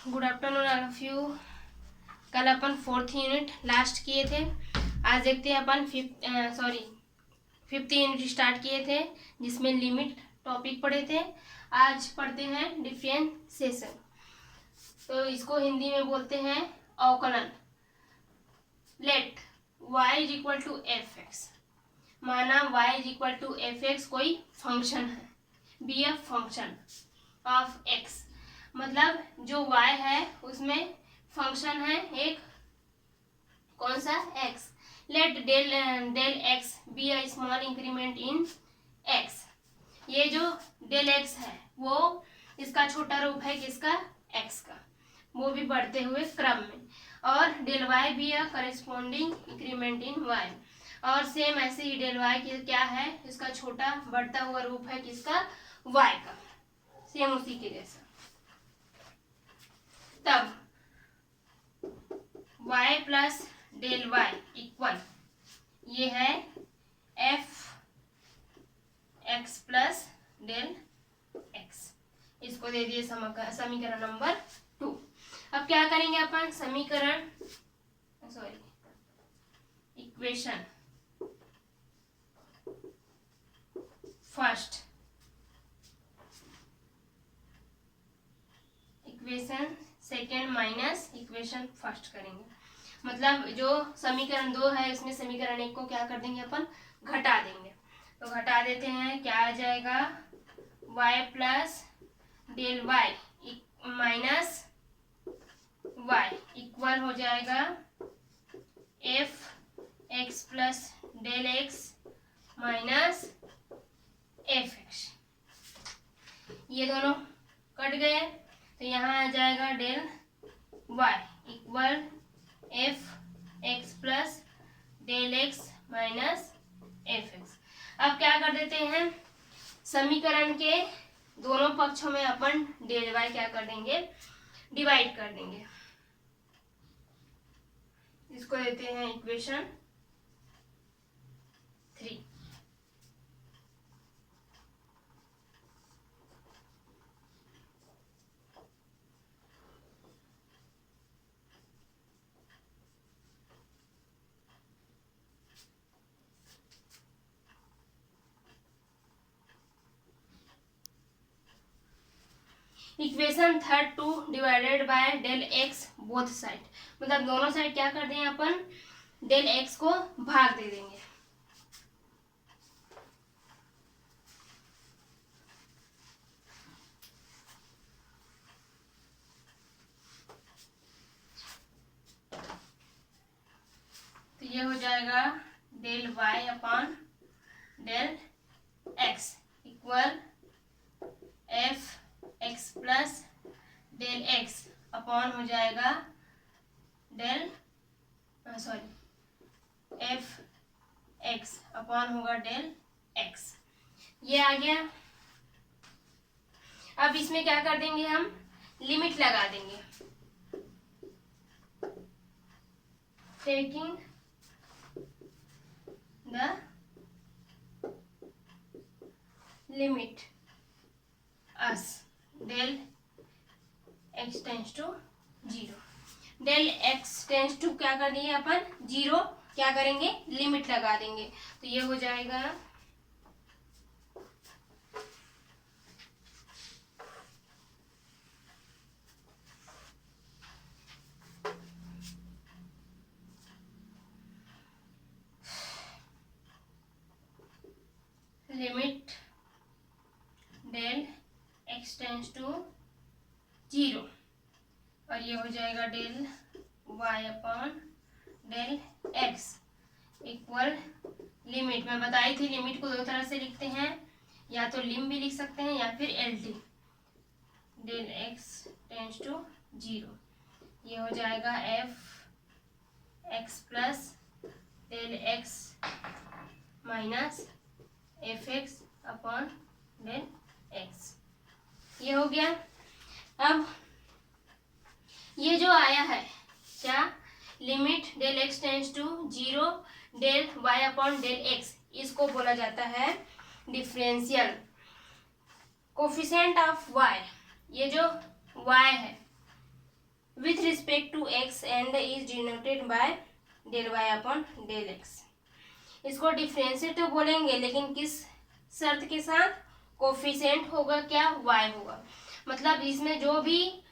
Good afternoon all of you. कल अपन 4th unit last किए थे। आज देखते हैं अपन फिफ्थ यूनिट स्टार्ट किए थे जिसमें लिमिट टॉपिक पढ़े थे। आज पढ़ते हैं डिफरेंशिएशन। तो इसको हिंदी में बोलते हैं अवकलन। Let y is equal to F X. माना y is equal to F X कोई फंक्शन है, be a function of x। मतलब जो y है उसमें फंक्शन है एक, कौन सा, x। Let del x be a small increment in x। ये जो डेल x है वो इसका छोटा रूप है किसका, x का, वो भी बढ़ते हुए क्रम में। और डेल y भी अ करस्पॉन्डिंग इंक्रीमेंट इन y। और सेम ऐसे ही डेल y की क्या है, इसका छोटा बढ़ता हुआ रूप है किसका, y का, सेम उसी के जैसा। तब y plus del y equal, ये है F X plus del X. इसको दे दिए समीकरण नंबर 2। अब क्या करेंगे अपन, equation first, equation second minus equation first करेंगे। मतलब जो समीकरण 2 है इसमें समीकरण 1 को क्या कर देंगे अपन, घटा देंगे। तो घटा देते हैं, क्या आ जाएगा, y plus del y minus y equal हो जाएगा F X plus del X minus F X. ये दोनों कट गए तो यहाँ आ जाएगा del y equal F X plus del X minus F X. अब क्या कर देते हैं, समीकरण के दोनों पक्षों में अपन डेल y क्या कर देंगे, डिवाइड कर देंगे। इसको देते हैं equation 3। Equation third 2 divided by del X both side. मतलब दोनों साइड क्या कर देंगे अपन, डेल एक्स को भाग दे देंगे। तो ये हो जाएगा del y upon del x equal F X plus del X upon हो जाएगा डेल एफ एक्स अपॉन होगा डेल एक्स। ये आ गया। अब इसमें क्या कर देंगे, हम लिमिट लगा देंगे। Taking the limit as del X tends to 0। Del X tends to क्या कर दिए अपन, 0, क्या करेंगे, लिमिट लगा देंगे। तो ये हो जाएगा limit del X tends to 0 और ये हो जाएगा del y upon del x equal limit. मैं बताई थी लिमिट को दो तरह से लिखते हैं, या तो लिम भी लिख सकते हैं या फिर L T. Del x tends to 0, ये हो जाएगा F X plus del X minus F X upon del X. ये हो गया। अब ये जो आया है क्या, limit del X tends to 0 del y upon del X, इसको बोला जाता है डिफरेंशियल कोफिशिएंट ऑफ y। ये जो y है with respect to X and is denoted by del Y upon del X. इसको डिफरेंशिएट तो बोलेंगे, लेकिन किस शर्त के साथ? कोफिशिएंट होगा क्या? y होगा। मतलब इसमें जो भी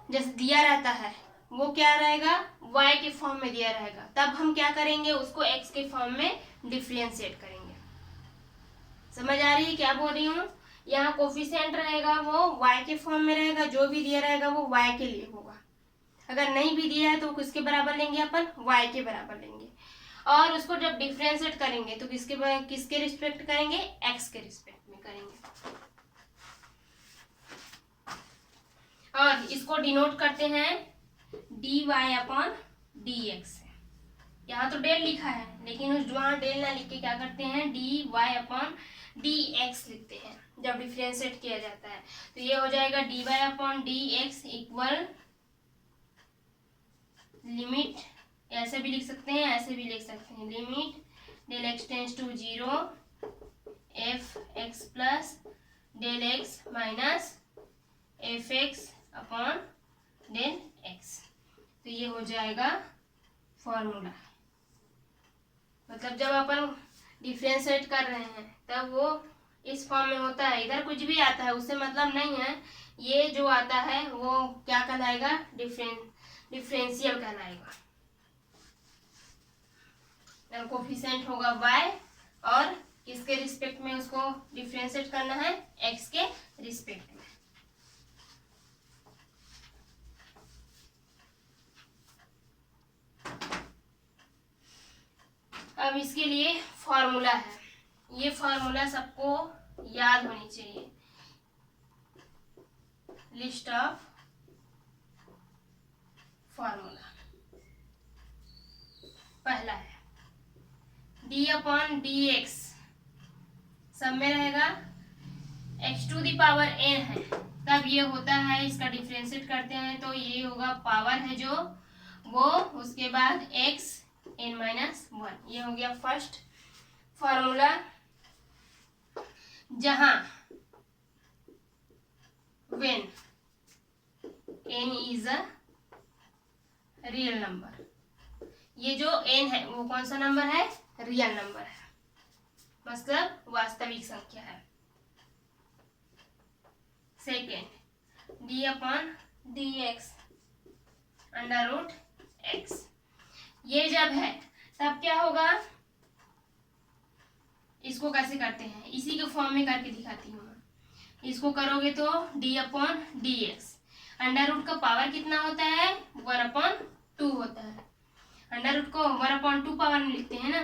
जैसे दिया रहता है वो क्या रहेगा? y के फॉर्म में दिया रहेगा। तब हम क्या करेंगे? उसको x के फॉर्म में डिफरेंशिएट करेंगे। समझ आ रही है क्या बोल रही हूँ? यहाँ कोफिशिएंट रहेगा वो y के फॉर्म में रहेगा, जो भी दिया रहेगा वो y के लिए होगा। अगर नहीं भी दिया है तो किसके बराबर लेंगे अपन? y के बराबर लेंगे। और उसको जब डिफरेंशिएट करेंगे तो किसके रिस्पेक्ट करेंगे? x के रिस्पेक्ट में करेंगे। और इसको डिनोट करते हैं dy अपॉन dx। यहाँ तो डेल लिखा है, लेकिन उस वहाँ डेल ना लिख के क्या करते हैं? dy अपॉन dx लिखते हैं जब डिफरेंशिएट किया जाता है। तो ये हो जाएगा dy upon dx equal limit, ऐसे भी लिख सकते हैं, ऐसे भी लिख सकते हैं, limit del X tends to 0 F X plus del X minus F X upon del X. तो ये हो जाएगा फॉर्मूला। मतलब जब अपन डिफरेंशिएट कर रहे हैं तब वो इस फॉर्म में होता है। इधर कुछ भी आता है उससे मतलब नहीं है, ये जो आता है वो क्या कहलाएगा? डिफरेंशियल कहलाएगा। कोफिशिएंट होगा y और किसके रिस्पेक्ट में उसको डिफरेंशिएट करना है? x के रिस्पेक्ट में। अब इसके लिए फॉर्मूला है, ये फॉर्मूला सबको याद होनी चाहिए। List of formula. पहला है d अपॉन डी एक्स, सब में रहेगा x to the power n है, तब ये होता है, इसका डिफरेंशिएट करते हैं तो ये होगा पावर है जो वो, उसके बाद x n माइनस 1। ये हो गया फर्स्ट फॉर्मूला। जहां when n is a real number, ये जो n है वो कौन सा नंबर है? रियल नंबर है, मतलब वास्तविक संख्या है। Second d upon D X under root x, ये जब है तब क्या होगा? इसको कैसे करते हैं? इसी के फॉर्म में करके दिखाती हूँ। इसको करोगे तो d upon D X, under root का पावर कितना होता है? 1/2 होता है। अंडर रूट को 1/2 पावर में लिखते हैं ना।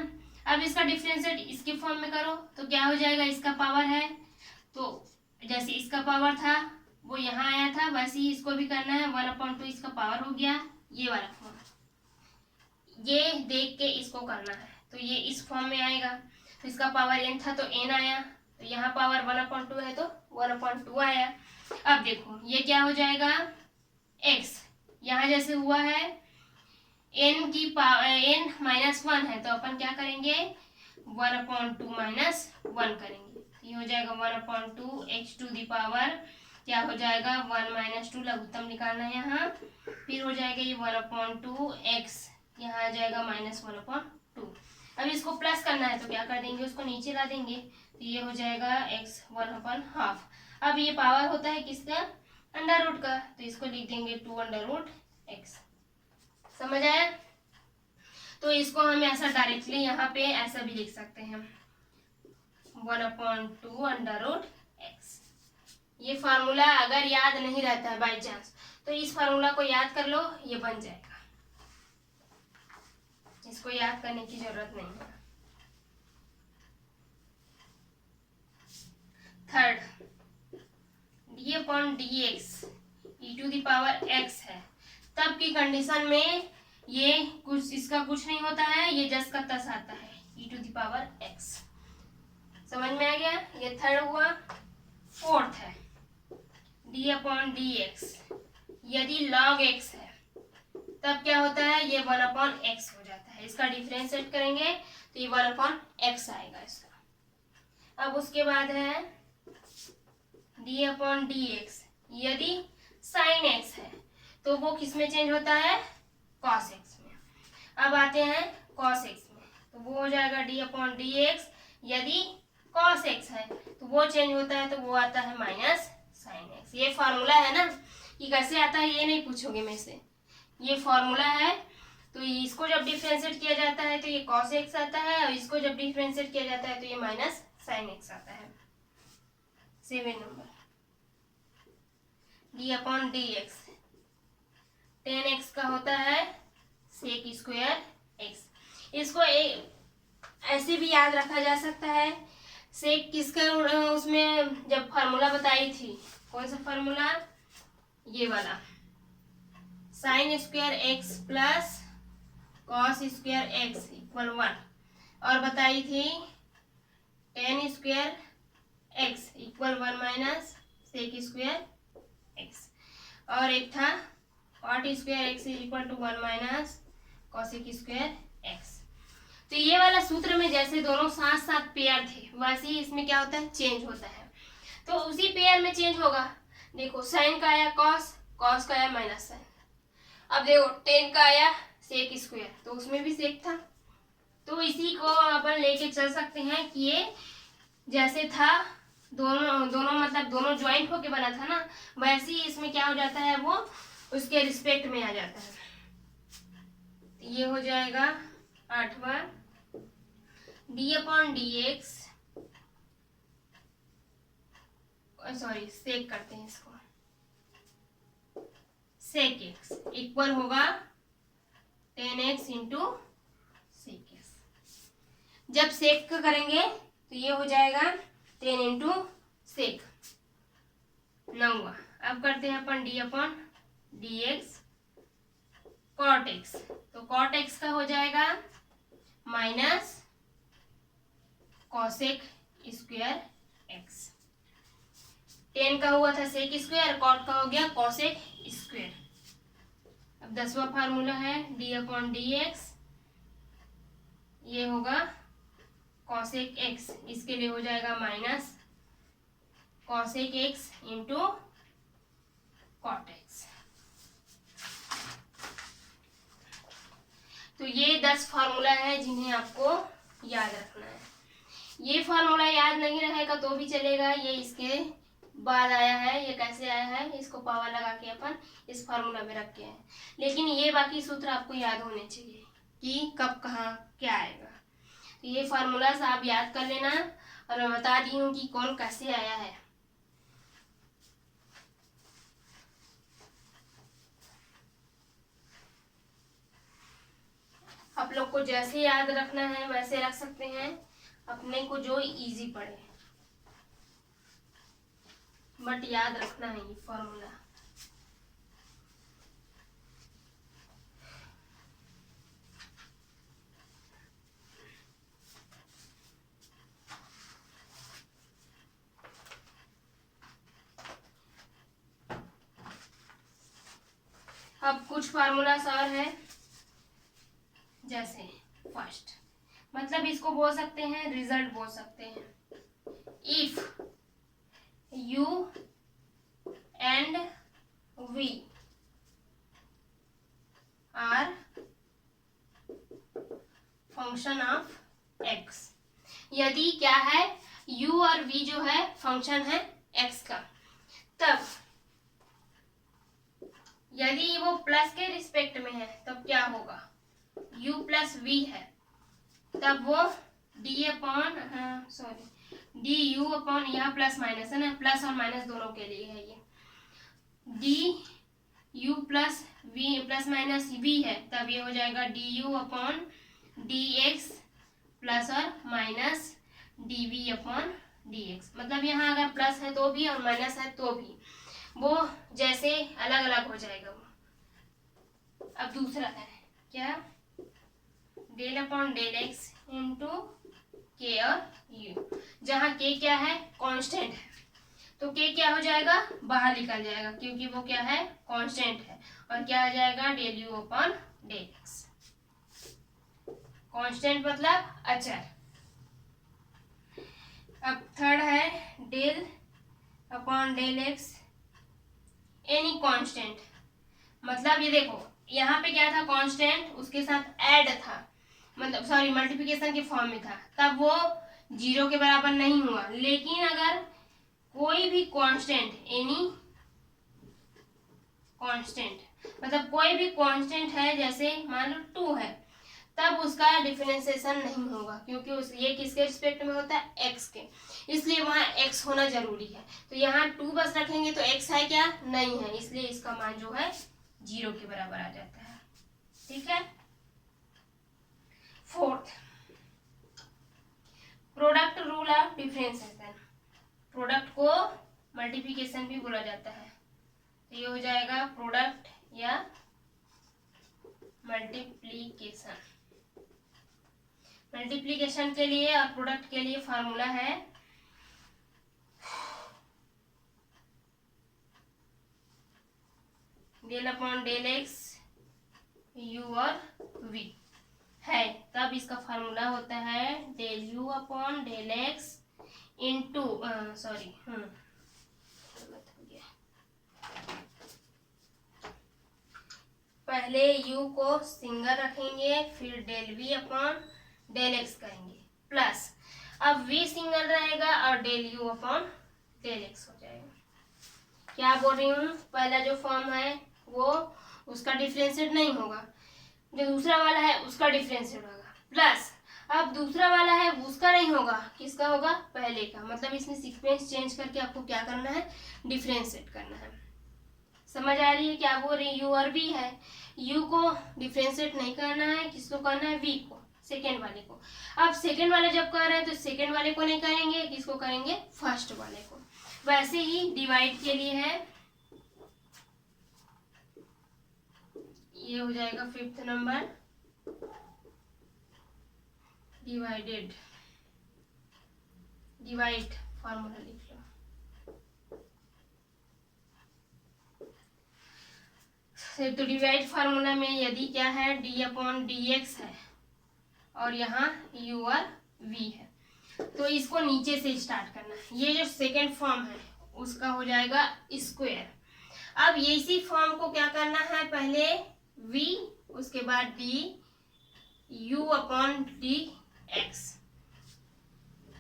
अब इसका डिफरेंशिएट इसके फॉर्म में करो तो क्या हो जाएगा? इसका पावर है तो जैसे इसका पावर था वो यहाँ आया था, वैसे ही इसको भी करना है। 1/2 इसका पावर हो गया, ये वाला फॉर्म, ये देख के इसको करना है तो ये इस फॉर्म में आएगा। तो इसका पावर n था तो n आया, तो यहाँ पावर 1/2 है तो 1/2 आया। अब देखो ये क्या हो जाएगा? x यहाँ जैसे हुआ है n की पावर n -1 है तो अपन क्या करेंगे? 1/2 -1 करेंगे। ये हो जाएगा 1/2 x टू दी पावर क्या हो जाएगा? 1 - 2, लघुत्तम निकालना है यहाँ। फिर हो जाएगा ये 1/2 x, यहाँ आ जाएगा -1/2। अब इसको प्लस करना है तो क्या कर देंगे? उसको नीचे ला देंगे तो ये हो जाएगा x 1/2। अब ये पावर होता है किसका? अंडर रूट का, तो इसको लिख देंगे 2√x। समझ आया? तो इसको हम ऐसा डायरेक्टली यहाँ पे ऐसा भी लिख सकते हैं 1/2 √x। ये फार्मूला अगर याद नहीं रहता है बाई चांस तो इस फार्मूला को याद कर लो, ये बन जाएगा। इसको याद करने की जरूरत नहीं है। Third d upon D X E to the power x है, तब की कंडीशन में ये कुछ इसका कुछ नहीं होता है, ये जस का तस आता है ई टू दी पावर x। समझ में आ गया? ये थर्ड हुआ। फोर्थ है d अपॉन डी एक्स, यदि log x है तब क्या होता है? ये 1/x हो जाता है। इसका डिफरेंशिएट करेंगे तो ये 1/x आएगा इसका। अब उसके बाद है d अपॉन डी एक्स, यदि sin x है तो वो किस में चेंज होता है, cos x में। अब आते हैं cos x में, तो वो हो जाएगा d अपॉन डी एक्स। यदि cos x है तो वो चेंज होता है, तो वो आता है माइनस साइन x। ये फॉर्मूला है ना, कि कैसे आता है ये नहीं पूछोगे मेरे से, ये फॉर्मूला है। तो इसको जब डिफरेंशिएट किया जाता है तो ये cos x आता है, और इसको जब डिफरेंशिएट किया जाता है तो ये माइनस साइन x आता है। 7 number, d upon D x, 10x का होता है सेक स्क्वायर x। इसको ऐसे भी याद रखा जा सकता है। सेक किसका, उसमें जब फार्मूला बताई थी, कौन सा फार्मूला, ये वाला, sine square X plus cos square X equal 1, और बताई थी tan square X equal 1 minus sec square X, और एक था cot square X equal to 1 minus cosec square X. तो ये वाला सूत्र में जैसे दोनों साथ साथ पेयर थे, वैसे ही इसमें क्या होता है, चेंज होता है। तो उसी पेयर में चेंज होगा। देखो साइन का आया कॉस, कॉस का आया माइनस साइन। अब देखो टेन का आया सेक स्क्वायर, तो उसमें भी सेक था। तो इसी को अपन लेके चल सकते हैं कि ये जैसे था, दोनों मतलब दोनों ज्वाइंट होके बना था ना, वैसे ही इसमें क्या हो जाता है, वो उसके रिस्पेक्ट में आ जाता है। ये हो जाएगा 8वां, D upon D X, sorry sec करते हैं इसको, सेक एक्स इक्वल होगा 10x इंटू सेक एक्स। जब सेक का करेंगे तो ये हो जाएगा 10 इंटू सेक, 9वां। अब करते हैं अपन D upon D X cot X, तो कॉट एक्स का हो जाएगा माइनस कॉसेक स्क्वायर एक्स। 10 का हुआ था सेक स्क्वायर, कॉट का हो गया कॉसेक स्क्वायर। अब 10वां फार्मूला है डी अपॉन डी एक्स, ये होगा कॉसेक एक्स, इसके लिए हो जाएगा minus cosec X into cot X. तो ये 10 फार्मूला है जिन्हें आपको याद रखना है। ये फार्मूला याद नहीं रहेगा तो भी चलेगा, ये इसके बाद आया है, ये कैसे आया है, इसको पावर लगा के अपन इस फार्मूला में रखे हैं। लेकिन ये बाकी सूत्र आपको याद होने चाहिए कि कब कहाँ क्या आएगा। तो ये फार्मूला आप याद कर लेना, और मैं बता दी हूँ कि कौन कैसे आया है। आप लोग को जैसे याद रखना है वैसे रख सकते हैं, अपने को जो इजी पड़े, बट याद रखना है ये फॉर्मूला। अब कुछ फार्मूलास और है, जैसे फर्स्ट, मतलब इसको बोल सकते हैं रिजल्ट बोल सकते हैं। If U and V are function of X, यदि क्या है, u और v जो है फंक्शन है x का, तब यदि वो प्लस के रिस्पेक्ट में है तब क्या होगा, u प्लस v है, तब वो D upon D U upon, यहाँ प्लस माइनस है ना, प्लस और माइनस दोनों के लिए है ये, D U plus V plus minus V है, तब ये हो जाएगा D U upon D X plus और minus D V upon D X. मतलब यहाँ अगर प्लस है तो भी और माइनस है तो भी वो जैसे अलग अलग हो जाएगा वो। अब दूसरा है क्या, del upon del X into के और यू, जहाँ के क्या है, कांस्टेंट है, तो के क्या हो जाएगा, बाहर निकल जाएगा क्योंकि वो क्या है, कांस्टेंट है, और क्या आ जाएगा, del U upon del X. Constant मतलब अचर। अब थर्ड है del upon del X any constant, मतलब ये देखो यहाँ पे क्या था, कांस्टेंट उसके साथ ऐड था, मतलब सॉरी मल्टीप्लिकेशन के फॉर्म में था, तब वो 0 के बराबर नहीं हुआ। लेकिन अगर कोई भी कांस्टेंट, एनी कांस्टेंट, मतलब कोई भी कांस्टेंट है, जैसे मान लो 2 है, तब उसका डिफरेंशिएशन नहीं होगा, क्योंकि ये किसके रिस्पेक्ट में होता है, x के, इसलिए वहां x होना जरूरी है। तो यहाँ 2 बस रखेंगे तो x है क्या, नहीं है, इसलिए इसका मान जो है 0 के बराबर आ जाता है। ठीक है। Fourth, product rule of differentiation, product को मल्टीप्लिकेशन भी बोला जाता है। तो ये हो जाएगा प्रोडक्ट या मल्टीप्लिकेशन। मल्टीप्लिकेशन के लिए और प्रोडक्ट के लिए फार्मूला है del upon del X U और वी है, तब इसका फार्मूला होता है del U upon del X into sorry पहले u को सिंगल रखेंगे, फिर del v upon del x करेंगे, प्लस अब v सिंगल रहेगा और del u upon del x हो जाएगा। क्या बोल रही हूँ, पहला जो फॉर्म है वो उसका डिफरेंशिएट नहीं होगा, जो दूसरा वाला है उसका डिफरेंशिएट होगा, प्लस अब दूसरा वाला है उसका नहीं होगा, किसका होगा, पहले का। मतलब इसमें सीक्वेंस चेंज करके आपको क्या करना है, डिफरेंशिएट करना है। समझ आ रही है क्या बोल रही, u और v है, u को डिफरेंशिएट नहीं करना है, किसको करना है, v को, सेकेंड वाले को। अब सेकेंड वाले जब कर रहे हैं तो सेकेंड वाले को नहीं करेंगे, किसको करेंगे, फर्स्ट वाले को। वैसे ही डिवाइड के लिए है, ये हो जाएगा fifth number, divided, divide formula लिख लो। तो डिवाइड फार्मूला में यदि क्या है, d अपॉन डी एक्स है और यहाँ u और v है, तो इसको नीचे से स्टार्ट करना है। ये जो सेकेंड फॉर्म है उसका हो जाएगा स्क्वायर। अब ये इसी फॉर्म को क्या करना है, पहले v उसके बाद d u upon D x,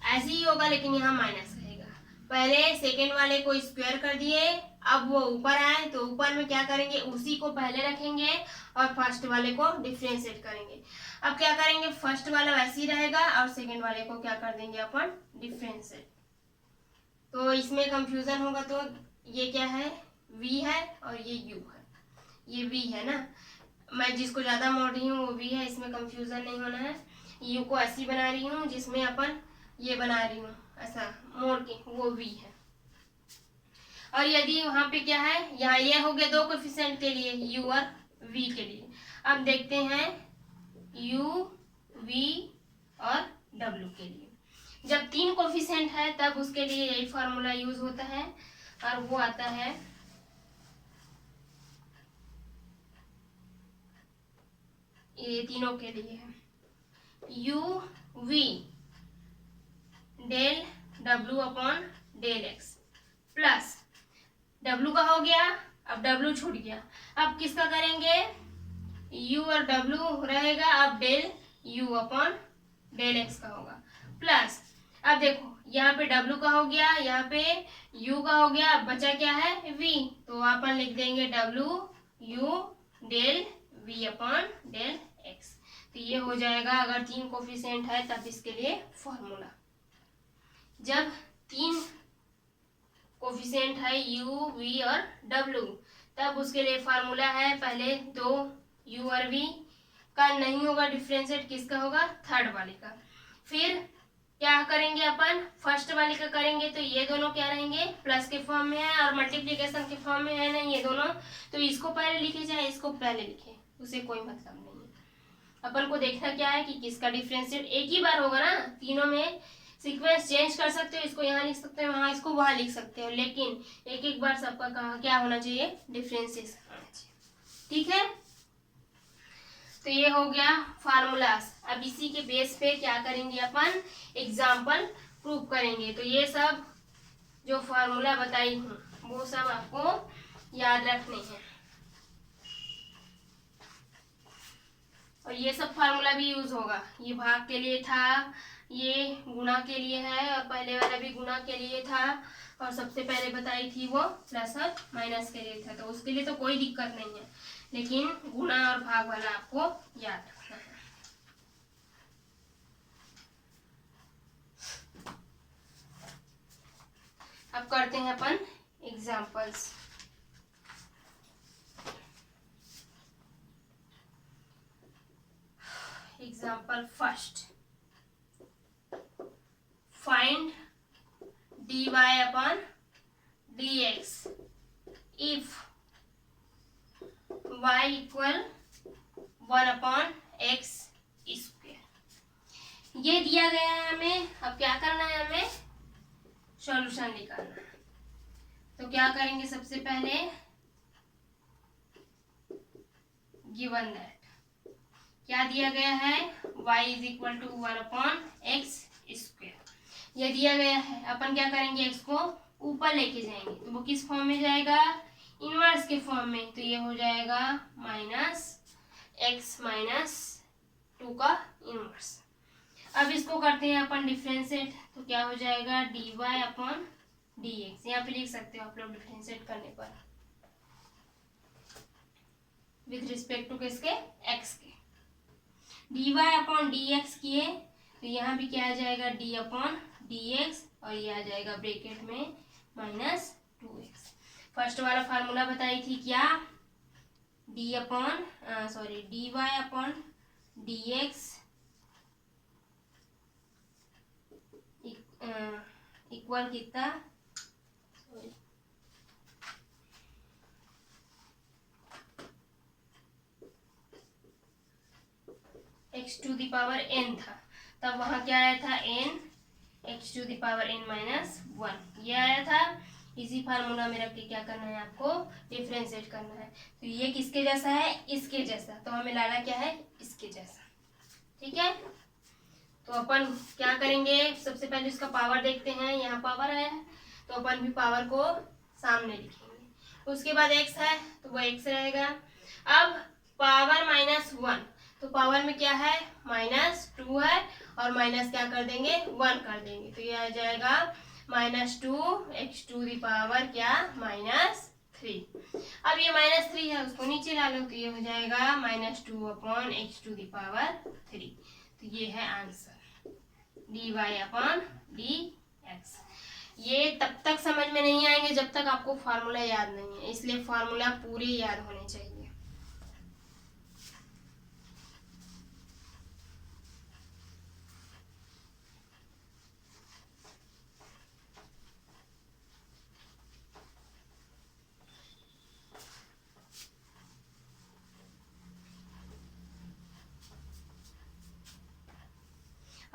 ऐसे ही होगा लेकिन यहाँ माइनस रहेगा। पहले सेकेंड वाले को स्क्वायर कर दिए, अब वो ऊपर आए तो ऊपर में क्या करेंगे, उसी को पहले रखेंगे और फर्स्ट वाले को डिफरेंशिएट करेंगे। अब क्या करेंगे, फर्स्ट वाला वैसे ही रहेगा और सेकेंड वाले को क्या कर देंगे अपन, डिफरेंशिएट। तो इसमें कंफ्यूजन होगा, तो ये क्या है, v है और ये u है, ये v है ना, मैं जिसको ज्यादा मोड़ रही हूँ वो v है, इसमें कंफ्यूजन नहीं होना है। u को ऐसी बना रही हूँ जिसमें अपन ये बना रही हूँ ऐसा मोड़ के, वो v है। और यदि वहां पे क्या है, यहाँ ये हो गया दो कोफिशिएंट के लिए, u और v के लिए। अब देखते हैं u, v और w के लिए। जब 3 कोफिशिएंट है तब उसके लिए यही फॉर्मूला यूज होता है, और वो आता है ये तीनों के लिए है, u v del w upon del x plus w का हो गया, अब w छूट गया, अब किसका करेंगे, u और w रहेगा, अब del u upon del x का होगा, प्लस अब देखो यहाँ पे w का हो गया, यहाँ पे u का हो गया, अब बचा क्या है, v, तो अपन लिख देंगे w u del v upon del x। तो ये हो जाएगा, अगर 3 कोफिशिएंट है तब इसके लिए फॉर्मूला। जब 3 कोफिशिएंट है u, v और w, तब उसके लिए फार्मूला है, पहले 2 u और v का नहीं होगा डिफरेंशिएट, किसका होगा, थर्ड वाले का। फिर क्या करेंगे अपन, फर्स्ट वाले का करेंगे, तो ये दोनों क्या रहेंगे, प्लस के फॉर्म में है और मल्टीप्लिकेशन के फॉर्म में है ना ये दोनों, तो इसको पहले लिखे चाहे इसको पहले लिखे, उसे कोई मतलब नहीं है। अपन को देखना क्या है कि किसका डिफरेंशिएट एक ही बार होगा ना, तीनों में सीक्वेंस चेंज कर सकते हो, इसको यहाँ लिख सकते हो, वहां इसको वहां लिख सकते हो, लेकिन एक एक बार सबका कहा क्या होना चाहिए, डिफरेंशिएशन होना चाहिए। ठीक है, तो ये हो गया फार्मूलास। अब इसी के बेस पे क्या करेंगे अपन, एग्जाम्पल प्रूव करेंगे। तो ये सब जो फार्मूला बताई हूँ वो सब आपको याद रखने हैं। और ये सब फार्मूला भी यूज होगा। ये भाग के लिए था, ये गुणा के लिए है, और पहले वाला भी गुणा के लिए था, और सबसे पहले बताई थी वो प्लस और माइनस के लिए था। तो उसके लिए तो कोई दिक्कत नहीं है, लेकिन गुणा और भाग वाला आपको याद रखना है। अब करते हैं अपन examples. Example first, find dy upon dx if y equal 1 upon x square. ये दिया गया है हमें। अब क्या करना है, हमें सॉल्यूशन निकालना है। तो क्या करेंगे, सबसे पहले गिवन दैट क्या दिया गया है, y is equal to 1 upon X square. ये दिया गया है। अपन क्या करेंगे, x को ऊपर लेके जाएंगे, तो वो किस फॉर्म में जाएगा, इनवर्स के फॉर्म में। तो ये हो जाएगा माइनस एक्स माइनस 2 का इनवर्स। अब इसको करते हैं अपन डिफरेंशिएट, तो क्या हो जाएगा dy अपॉन dx। यहाँ पे लिख सकते हो आप लोग डिफरेंशिएट करने पर, विथ रिस्पेक्ट टू किसके, x के। dy अपॉन dx किए तो यहाँ भी क्या आ जाएगा, d अपॉन dx, और ये आ जाएगा ब्रैकेट में माइनस 2x। फर्स्ट वाला फार्मूला बताई थी क्या, dy अपॉन dx इक्वल कितना, x to the power n था, तब वहां क्या आया था n, x to the power n minus 1 ये आया था। इसी फार्मूला में रख के क्या करना है, आपको डिफरेंशिएट करना है। तो ये किसके जैसा है, इसके जैसा, तो हमें लाना क्या है, इसके जैसा। ठीक है, तो अपन क्या करेंगे, सबसे पहले उसका पावर देखते हैं। यहाँ पावर है तो अपन भी पावर को सामने लिखेंगे। उसके बाद x है तो वो x रहेगा। अब पावर माइनस 1, तो पावर में क्या है, माइनस 2 है, और माइनस क्या कर देंगे, 1 कर देंगे। तो ये आ जाएगा minus 2 X to the power क्या, माइनस 3। अब ये माइनस 3 है, उसको नीचे ला लो, तो ये हो जाएगा minus 2 upon X to the power 3। तो ये है आंसर dy अपॉन dx। ये तब तक समझ में नहीं आएंगे जब तक आपको फार्मूला याद नहीं है, इसलिए फार्मूला पूरे याद होने चाहिए।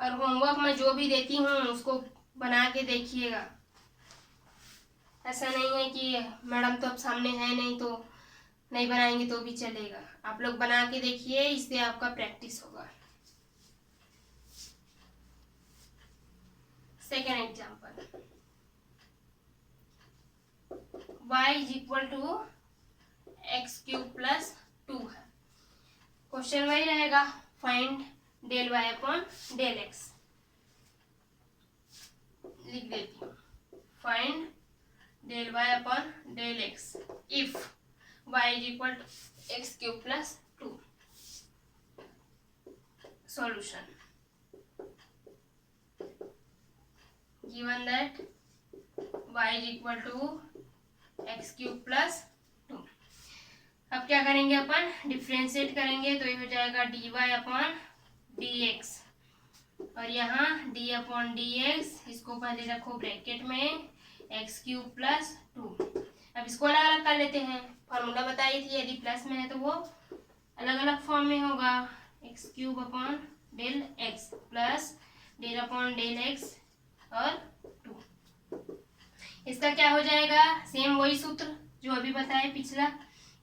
और होमवर्क में जो भी देती हूँ उसको बना के देखिएगा। ऐसा नहीं है कि मैडम तो अब सामने है नहीं तो नहीं बनाएंगे तो भी चलेगा। आप लोग बना के देखिए, इससे आपका प्रैक्टिस होगा। Second example, y is equal to x cube plus 2 है। क्वेश्चन वही रहेगा, find del y upon del x। लिख देती हूँ, find del y upon del x if y is equal to x cube plus 2। Solution, given that y is equal to x cube plus 2। अब क्या करेंगे, अपन differentiate करेंगे, तो ये हो जाएगा dy अपॉन dx, और यहाँ d अपॉन dx, इसको पहले रखो ब्रैकेट में एक्स क्यूब प्लस 2। अब इसको अलग अलग कर लेते हैं। फार्मूला बताई थी, यदि प्लस में है तो वो अलग अलग फॉर्म में होगा, x cube upon del x plus del upon del x और 2। इसका क्या हो जाएगा, सेम वही सूत्र जो अभी बताए पिछला,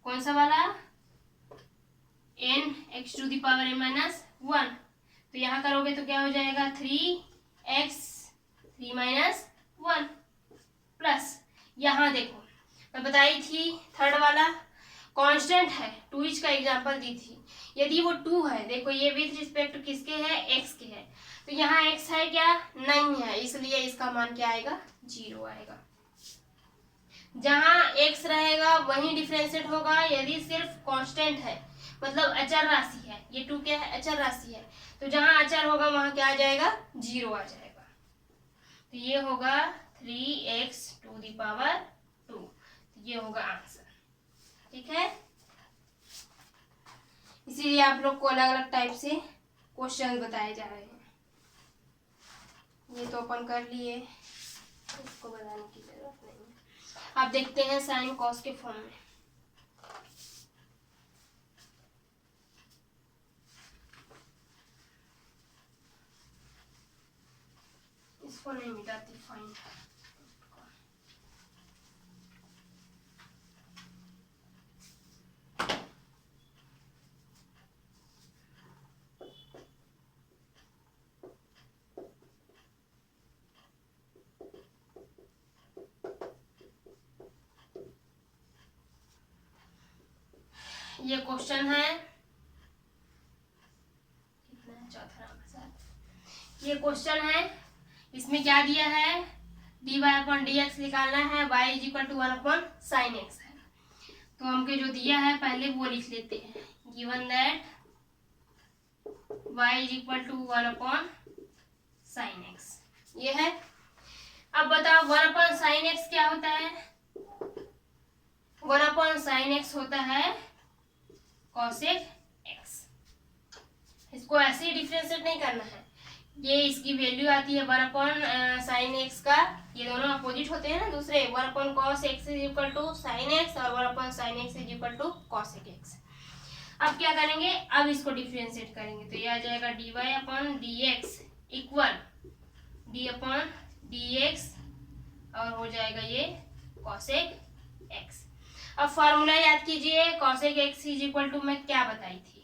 कौन सा वाला, n x to the power n minus 1। तो यहाँ करोगे तो क्या हो जाएगा, 3x 3 माइनस 1 प्लस, यहाँ देखो मैं बताई थी थर्ड वाला कांस्टेंट है, 2 का एग्जांपल दी थी, यदि वो 2 है, देखो ये विद रिस्पेक्ट टू किसके है, x के है, तो यहाँ x है क्या, नहीं है, इसलिए इसका मान क्या आएगा, 0 आएगा। जहां x रहेगा वहीं डिफरेंशिएट होगा यदि सिर्फ कांस्टेंट है, मतलब अचर राशि है, ये 2 क्या है, अचर राशि है, तो जहां अचर होगा वहां क्या आ जाएगा, 0 आ जाएगा। तो ये होगा 3x टू द पावर 2, तो ये होगा आंसर। ठीक है, इसीलिए आप लोग को अलग अलग टाइप से क्वेश्चन बताए जा रहे हैं। ये तो अपन कर लिए, इसको बनाने की जरूरत नहीं है। आप देखते हैं साइन कॉस के फॉर्म में। इसको नहीं मिटाती, फाइन। ये क्वेश्चन है, चौथा नंबर। ये क्वेश्चन है, इसमें क्या दिया है, dy/dx निकालना है, y = 1/sin x है। तो हमको जो दिया है पहले वो लिख लेते हैं, given that y = 1/sin x, ये है। अब बताओ 1/sin x क्या होता है, 1/sin x होता है cosec x। इसको ऐसे ही डिफरेंशिएट नहीं करना है, ये इसकी वैल्यू आती है 1/sin x का, ये दोनों अपोजिट होते हैं ना दूसरे, 1/cos x = sin x और 1/sin x = cosec x। अब क्या करेंगे, अब इसको डिफरेंशिएट करेंगे, तो ये आ जाएगा dy/dx इक्वल d/dx और हो जाएगा ये cosec x। अब फॉर्मूला याद कीजिए, cosec x = मैं क्या बताई थी,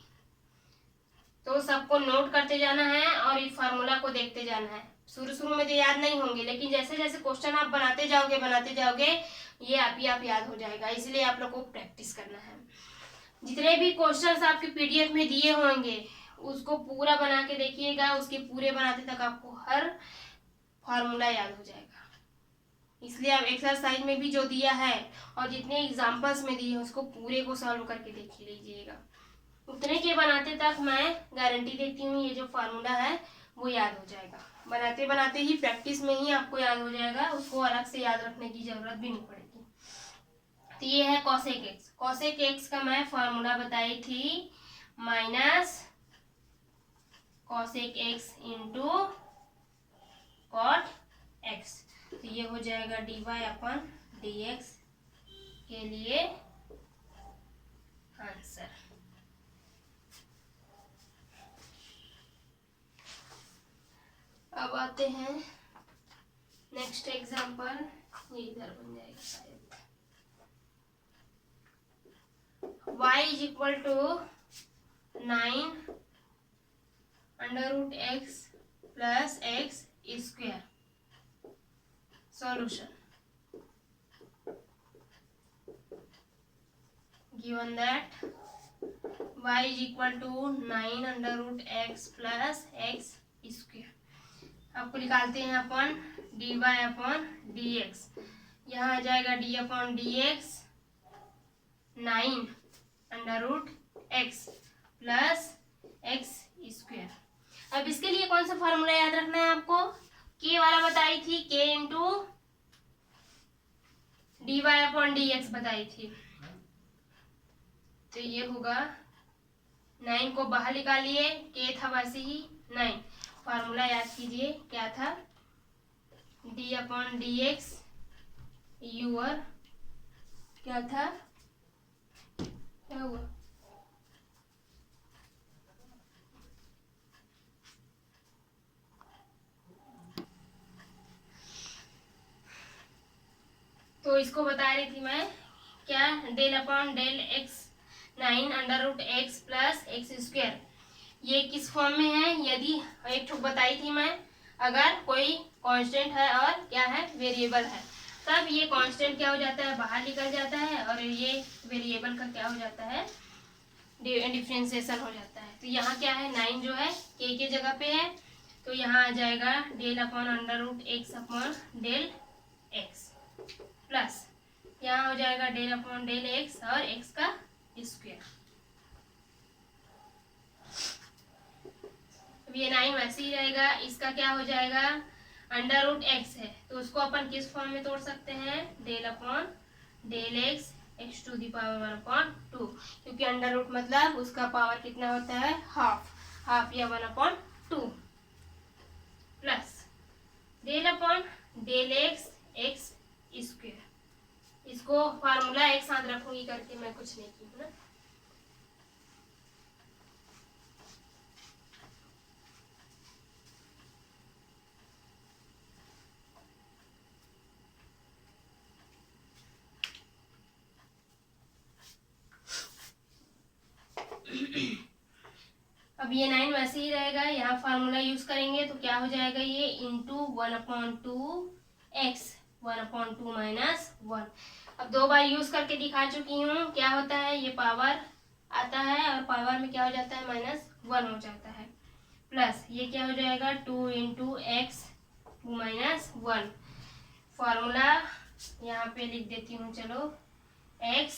तो सबको नोट करते जाना है और इस फार्मूला को देखते जाना है। शुरू में तो याद नहीं होंगे, लेकिन जैसे जैसे क्वेश्चन आप बनाते जाओगे ये आप याद हो जाएगा, इसलिए आप लोग को प्रैक्टिस करना है। जितने भी क्वेश्चंस आपके पीडीएफ में दिए होंगे उसको पूरा बना के देखिएगा, उसके पूरे बनाते तक आपको हर फार्मूला याद हो जाएगा। इसलिए आप एक्सरसाइज में भी जो दिया है और जितने एग्जाम्पल्स में दिए हैं उसको पूरे को सॉल्व करके देख लीजिएगा। उतने के बनाते तक मैं गारंटी देती हूँ ये जो फार्मूला है वो याद हो जाएगा। बनाते बनाते ही प्रैक्टिस में ही आपको याद हो जाएगा, उसको अलग से याद रखने की जरूरत भी नहीं पड़ेगी। तो ये है cosec x। cosec x का मैं फार्मूला बताई थी minus cosec x into cot x। तो ये हो जाएगा dy/dx के लिए आंसर। अब आते हैं नेक्स्ट एग्जांपल, ये इधर बन जाएगा शायद। y = 9 √x + x²। Solution given that y = 9 √x + x²। आपको निकालते हैं अपन dy/dx। यहाँ आ जाएगा d/dx 9 √x + x²। अब इसके लिए कौन सा फार्मूला याद रखना है आपको, k वाला बताई थी, k इंटू dy/dx बताई थी। तो ये होगा 9 को बाहर निकालिए, k था वैसे ही 9। फार्मूला याद कीजिए क्या था, d/dx यूर क्या था, क्या हुआ, तो इसको बता रही थी मैं क्या, del/del(x) 9 √x + x²। ये किस फॉर्म में है, यदि एक ठोक बताई थी मैं, अगर कोई कांस्टेंट है और क्या है, वेरिएबल है, तब ये कांस्टेंट क्या हो जाता है, बाहर निकल जाता है और ये वेरिएबल का क्या हो जाता है, डिफरेंशिएशन हो जाता है। तो यहाँ क्या है, 9 जो है के जगह पे है, तो यहाँ आ जाएगा del upon under root x upon del x plus यहाँ हो जाएगा डेल अपॉन डेल एक्स और एक्स का स्क्वायर। अब ये 9 वैसे ही रहेगा, इसका क्या हो जाएगा, अंडर रूट एक्स है तो उसको अपन किस फॉर्म में तोड़ सकते हैं, del upon del x x to the power 1/2, क्योंकि अंडर रूट मतलब उसका पावर कितना होता है, हाफ या 1/2 plus del upon del x x square. इसको फार्मूला एक साथ रखूंगी करके, मैं कुछ नहीं की ना। अब ये 9 वैसे ही रहेगा, यहाँ फार्मूला यूज करेंगे तो क्या हो जाएगा, ये इंटू 1/2 एक्स 1/2 माइनस 1। अब 2 बार यूज करके दिखा चुकी हूँ, क्या होता है, ये पावर आता है और पावर में क्या हो जाता है, -1 हो जाता है, प्लस ये क्या हो जाएगा 2 इंटू एक्स 2 माइनस 1। फार्मूला यहाँ पे लिख देती हूँ, चलो n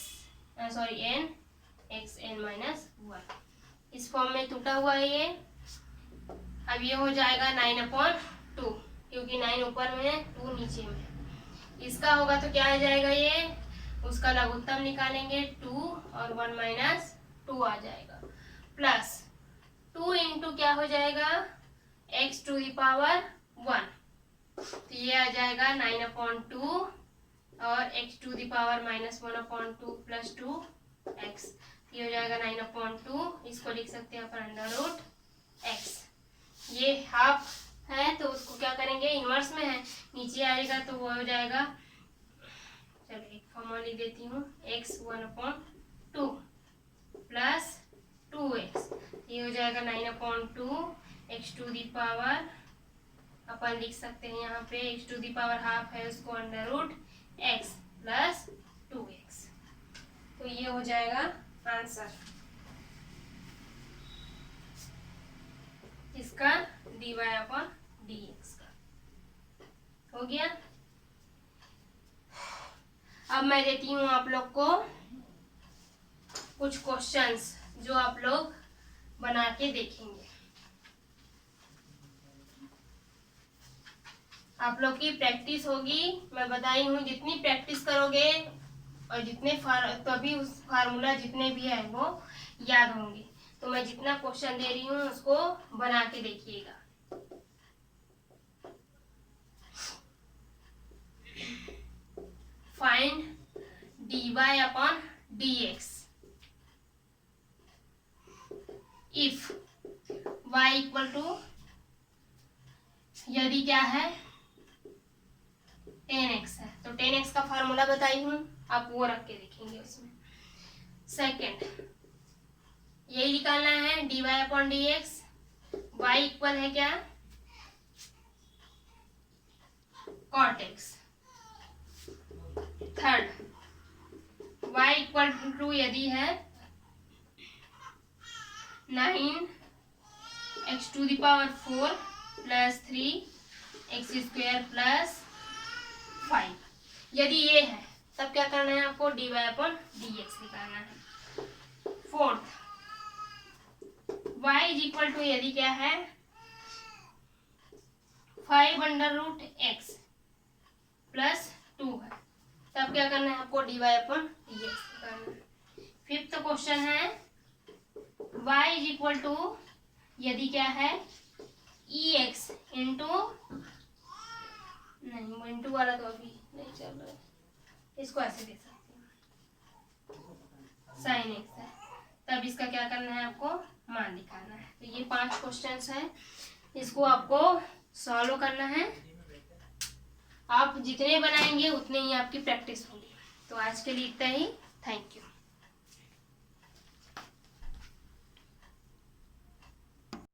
एक्स एन माइनस 1 इस फॉर्म में टूटा हुआ है ये। अब ये हो जाएगा 9/2, क्योंकि 9 ऊपर में है 2 नीचे में। इसका होगा तो क्या आ जाएगा, ये उसका लघुत्तम निकालेंगे 2 और 1 माइनस 2 आ जाएगा, प्लस 2 इंटू क्या हो जाएगा, एक्स टू दी पावर 1, तो ये आ जाएगा 9/2 और x to the power -1/2 plus 2 x, ये हो जाएगा 9/2। इसको लिख सकते हैं अपन अंडर रूट एक्स। ये हाफ है तो उसको क्या करेंगे, इनवर्स में है, नीचे आएगा तो वो हो जाएगा, चलो एक फॉर्मूला लिख देती हूँ, x 1/2 प्लस 2x, ये हो जाएगा 9/2 एक्स टू दी पावर, अपन लिख सकते हैं यहाँ पे x to the power half है उसको under root x plus 2x। तो ये हो जाएगा आंसर इसका dy/dx का हो गया। अब मैं देती हूँ आप लोग को कुछ क्वेश्चंस जो आप लोग बना के देखेंगे। आप लोग की प्रैक्टिस होगी, मैं बताई हूँ जितनी प्रैक्टिस करोगे और जितने तभी उस फार्मूला जितने भी है वो याद होंगे। तो मैं जितना क्वेश्चन दे रही हूँ उसको बना के देखिएगा। Find dy/dx if y equal to, यदि क्या है 10x है तो 10x का फार्मूला बताई हूँ, आप वो रख के देखेंगे उसमें। सेकंड यही निकालना है dy/dx, y इक्वल है क्या cot x। Third y equal to यदि है 9x to the power 4 plus 3x square plus 5, यदि ये है तब क्या करना है आपको, dy/dx निकालना है। Fourth y is equal to यदि क्या है 5√x प्लस 2 है, तब क्या करना है आपको, dy/dx निकालना है। फिफ्थ क्वेश्चन है y इज इक्वल टू यदि क्या है ex इंटू, नहीं इंटू वाला तो अभी नहीं चल रहा है, इसको ऐसे दे सकते हैं sin x है, तब इसका क्या करना है आपको, मान निकालना है। तो ये 5 क्वेश्चंस हैं, इसको आपको सॉल्व करना है। आप जितने बनाएंगे उतने ही आपकी प्रैक्टिस होगी। तो आज के लिए इतना ही, थैंक यू।